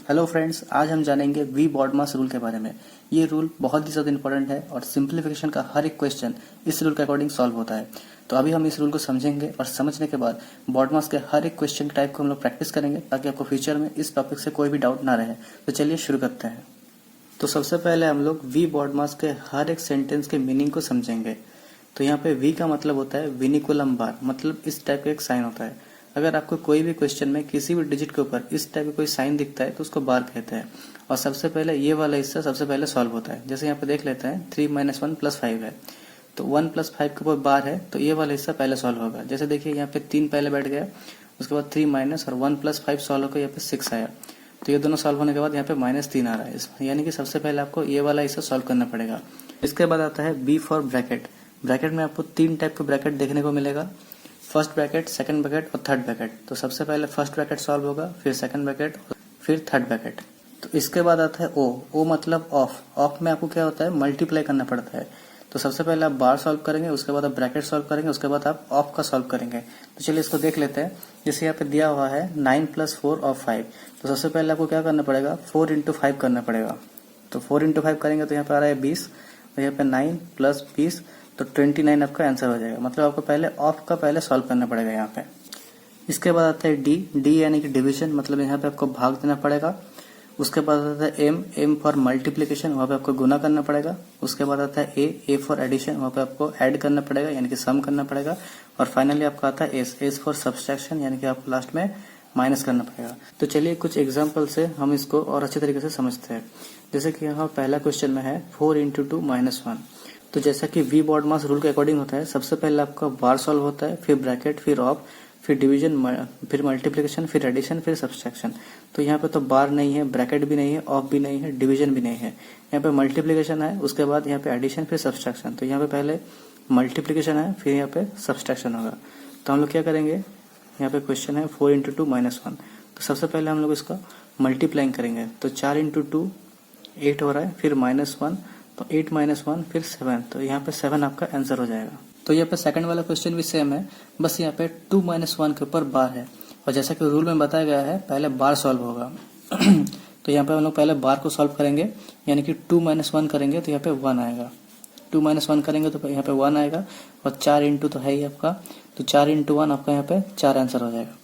Hello friends, आज हम जानेंगे वी बॉडमास रूल के बारे में। ये रूल बहुत ही ज़्यादा इंपॉर्टेंट है और सिंप्लीफिकेशन का हर एक क्वेश्चन इस रूल के अकॉर्डिंग सॉल्व होता है। तो अभी हम इस रूल को समझेंगे और समझने के बाद बॉडमास के हर एक क्वेश्चन के टाइप को हम लोग प्रैक्टिस करेंगे ताकि आपको फ्यूचर में इस टॉपिक से कोई भी डाउट ना रहे। तो चलिए शुरू करते हैं। तो सबसे पहले हम लोग वी बॉडमास के हर एक सेंटेंस के मीनिंग को समझेंगे। तो यहाँ पे वी का मतलब होता है विनिकुलम बार, मतलब इस टाइप का एक साइन होता है। अगर आपको कोई भी क्वेश्चन में किसी भी डिजिट के ऊपर इस टाइप का कोई साइन दिखता है तो उसको बार कहते हैं। और सबसे पहले ये वाला हिस्सा सबसे पहले सॉल्व होता है। जैसे यहाँ पे देख लेते हैं 3 - 1 + 5 है, तो 1 + 5 के ऊपर बार है तो ये वाला हिस्सा पहले सॉल्व होगा। जैसे देखिए यहाँ पे 3 पहले बैठ गया, उसके बाद 3 माइनस और 1 + 5 सॉल्व होकर यहाँ पे 6 आया। तो ये दोनों सॉल्व होने के बाद यहाँ पे -3 आ रहा है, यानी कि सबसे पहले आपको ये वाला हिस्सा सॉल्व करना पड़ेगा। इसके बाद आता है बी फॉर ब्रैकेट। ब्रैकेट में आपको 3 टाइप के ब्रैकेट देखने को मिलेगा, फर्स्ट ब्रैकेट, सेकंड ब्रैकेट और थर्ड ब्रैकेट। तो सबसे पहले फर्स्ट ब्रैकेट सॉल्व होगा, फिर सेकंड ब्रैकेट, फिर थर्ड ब्रैकेट। तो इसके बाद आता है ओ। ओ मतलब ऑफ। ऑफ में आपको क्या होता है, मल्टीप्लाई करना पड़ता है। तो सबसे पहले आप बार सॉल्व करेंगे, उसके बाद आप ब्रैकेट सॉल्व करेंगे, उसके बाद आप ऑफ का सॉल्व करेंगे। तो चलिए इसको देख लेते हैं। जैसे यहाँ पे दिया हुआ है 9 + 4 और 5। तो सबसे पहले आपको क्या करना पड़ेगा, 4 × 5 करना पड़ेगा। तो 4 × 5 करेंगे तो यहाँ पे आ रहा है 20, और यहाँ पे 9 + 20 तो 29 आपका आंसर हो जाएगा। मतलब आपको पहले ऑफ का पहले सॉल्व करना पड़ेगा यहाँ पे। इसके बाद आता है डी। डी यानी कि डिवीजन, मतलब यहाँ पे आपको भाग देना पड़ेगा। उसके बाद आता है एम। एम फॉर मल्टीप्लीकेशन, वहाँ पे आपको गुना करना पड़ेगा। उसके बाद आता है ए। ए फॉर एडिशन, वहाँ पे आपको ऐड करना पड़ेगा यानी कि सम करना पड़ेगा। और फाइनली आपका आता है एस। एस फॉर सब्सट्रैक्शन, यानी कि आपको लास्ट में माइनस करना पड़ेगा। तो चलिए कुछ एग्जाम्पल से हम इसको और अच्छे तरीके से समझते हैं। जैसे कि यहाँ पहला क्वेश्चन में है 4 × 2 - 1। तो जैसा कि वी बॉडमास रूल के अकॉर्डिंग होता है, सबसे पहले आपका बार सॉल्व होता है, फिर ब्रैकेट, फिर ऑफ, फिर डिवीजन, फिर मल्टीप्लिकेशन, फिर एडिशन, फिर सब्सट्रैक्शन। तो यहाँ पे तो बार नहीं है, ब्रैकेट भी नहीं है, ऑफ भी नहीं है, डिवीजन भी नहीं है। यहाँ पे मल्टीप्लिकेशन है, उसके बाद यहाँ पे एडिशन, फिर सब्सट्रैक्शन। तो यहाँ पे पहले मल्टीप्लिकेशन है, फिर यहाँ पे सब्सट्रैक्शन होगा। तो हम लोग क्या करेंगे, यहाँ पे क्वेश्चन है 4 × 2 - 1। तो सबसे पहले हम लोग इसका मल्टीप्लाइंग करेंगे। तो 4 × 2 8 हो रहा है, फिर -1, तो 8 - 1 फिर 7। तो यहाँ पे 7 आपका आंसर हो जाएगा। तो यहाँ पे सेकंड वाला क्वेश्चन भी सेम है, बस यहाँ पे 2 - 1 के ऊपर बार है। और जैसा कि रूल में बताया गया है, पहले बार सॉल्व होगा। तो यहाँ पे हम लोग पहले बार को सॉल्व करेंगे, यानी कि 2 - 1 करेंगे तो यहाँ पे 1 आएगा। 2 - 1 करेंगे तो यहाँ पे 1 आएगा, और 4 × तो है ही आपका, तो 4 × 1 आपका यहाँ पे 4 आंसर हो जाएगा।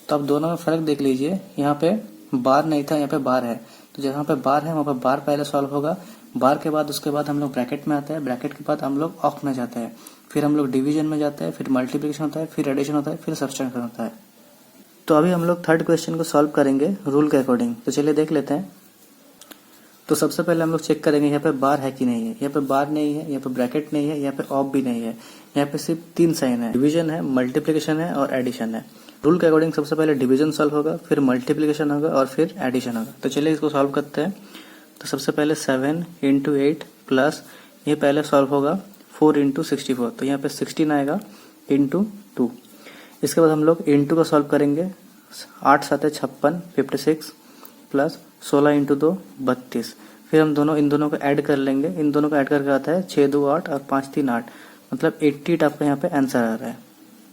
तो आप दोनों में फर्क देख लीजिए, यहाँ पे बार नहीं था, यहाँ पे बार है। तो जहाँ पे बार है वहाँ पे बार पहले सॉल्व होगा, बार के बाद उसके बाद हम लोग ब्रैकेट में आते हैं, ब्रैकेट के बाद हम लोग ऑफ में जाते हैं, फिर हम लोग डिवीजन में जाते हैं, फिर मल्टीप्लिकेशन होता है, फिर एडिशन होता है, फिर सब्सट्रैक्शन होता है। तो अभी हम लोग थर्ड क्वेश्चन को सॉल्व करेंगे रूल के अकॉर्डिंग। तो चलिए देख लेते हैं। तो सबसे पहले हम लोग चेक करेंगे यहाँ पे बार है कि नहीं है। यहाँ पे बार नहीं है, यहाँ पे ब्रैकेट नहीं है, यहाँ पे ऑफ भी नहीं है। यहाँ पे सिर्फ 3 साइन है, डिवीजन है, मल्टीप्लिकेशन है और एडिशन है। रूल के अकॉर्डिंग सबसे पहले डिवीजन सॉल्व होगा, फिर मल्टीप्लिकेशन होगा और फिर एडिशन होगा। तो चलिए इसको सॉल्व करते हैं। तो सबसे पहले 7 × 8 प्लस, ये पहले सॉल्व होगा 4 × 64। तो यहाँ पे 16 आएगा × 2। इसके बाद हम लोग × का सॉल्व करेंगे। 8 × 7 = 56, 56 प्लस 16 × 2 = 32। फिर हम इन दोनों को ऐड कर लेंगे। इन दोनों को ऐड करके आता है 6 × 2 = 8 और 5 × 3 = 8, मतलब 88 आपका यहाँ पे आंसर आ रहा है।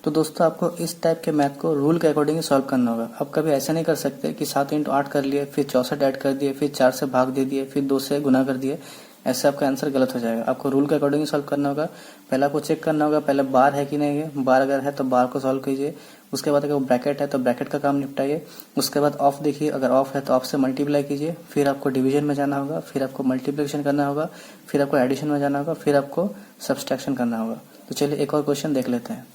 तो दोस्तों आपको इस टाइप के मैथ को रूल के अकॉर्डिंग सॉल्व करना होगा। आप कभी ऐसा नहीं कर सकते कि 7 × 8 कर लिए, फिर 64 ऐड कर दिए, फिर 4 से भाग दे दिए, फिर 2 से गुना कर दिए। ऐसे आपका आंसर गलत हो जाएगा। आपको रूल के अकॉर्डिंग सॉल्व करना होगा। पहले आपको चेक करना होगा पहले बार है कि नहीं है। बार अगर है तो बार को सॉल्व कीजिए। उसके बाद अगर ब्रैकेट है तो ब्रैकेट का काम निपटाइए। उसके बाद ऑफ देखिए, अगर ऑफ है तो ऑफ से मल्टीप्लाई कीजिए। फिर आपको डिवीजन में जाना होगा, फिर आपको मल्टीप्लिकेशन करना होगा, फिर आपको एडिशन में जाना होगा, फिर आपको सब्सट्रैक्शन करना होगा। तो चलिए एक और क्वेश्चन देख लेते हैं।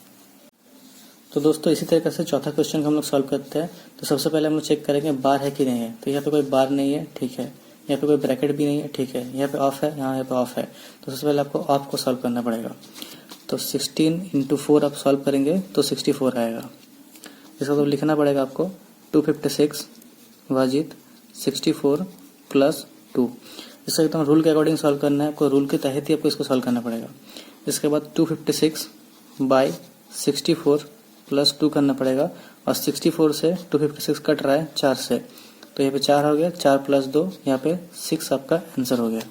तो दोस्तों इसी तरीके से चौथा क्वेश्चन हम लोग सॉल्व करते हैं। तो सबसे पहले हम लोग चेक करेंगे बार है कि नहीं है। तो यहाँ पे कोई बार नहीं है, ठीक है। यहाँ पे कोई ब्रैकेट भी नहीं है, ठीक है। यहाँ पे ऑफ है, यहाँ पे ऑफ है। तो सबसे पहले आपको ऑफ को सॉल्व करना पड़ेगा। तो 16 × 4 आप सॉल्व करेंगे तो 64 आएगा। इसका तो लिखना पड़ेगा आपको 256 भाजित 64 + 2। इसका एकदम रूल के अकॉर्डिंग सॉल्व करना है आपको। रूल के तहत ही आपको इसको सॉल्व करना पड़ेगा। इसके बाद 256 / 64 + 2 करना पड़ेगा, और 64 से 256 कट रहा है 4 से, तो यहाँ पे 4 हो गया। 4 + 2 यहाँ पे 6 आपका आंसर हो गया।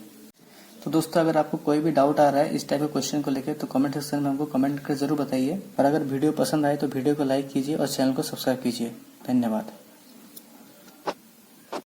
तो दोस्तों अगर आपको कोई भी डाउट आ रहा है इस टाइप के क्वेश्चन को लेकर तो कमेंट सेक्शन में हमको कमेंट करके जरूर बताइए। और अगर वीडियो पसंद आए तो वीडियो को लाइक कीजिए और चैनल को सब्सक्राइब कीजिए। धन्यवाद।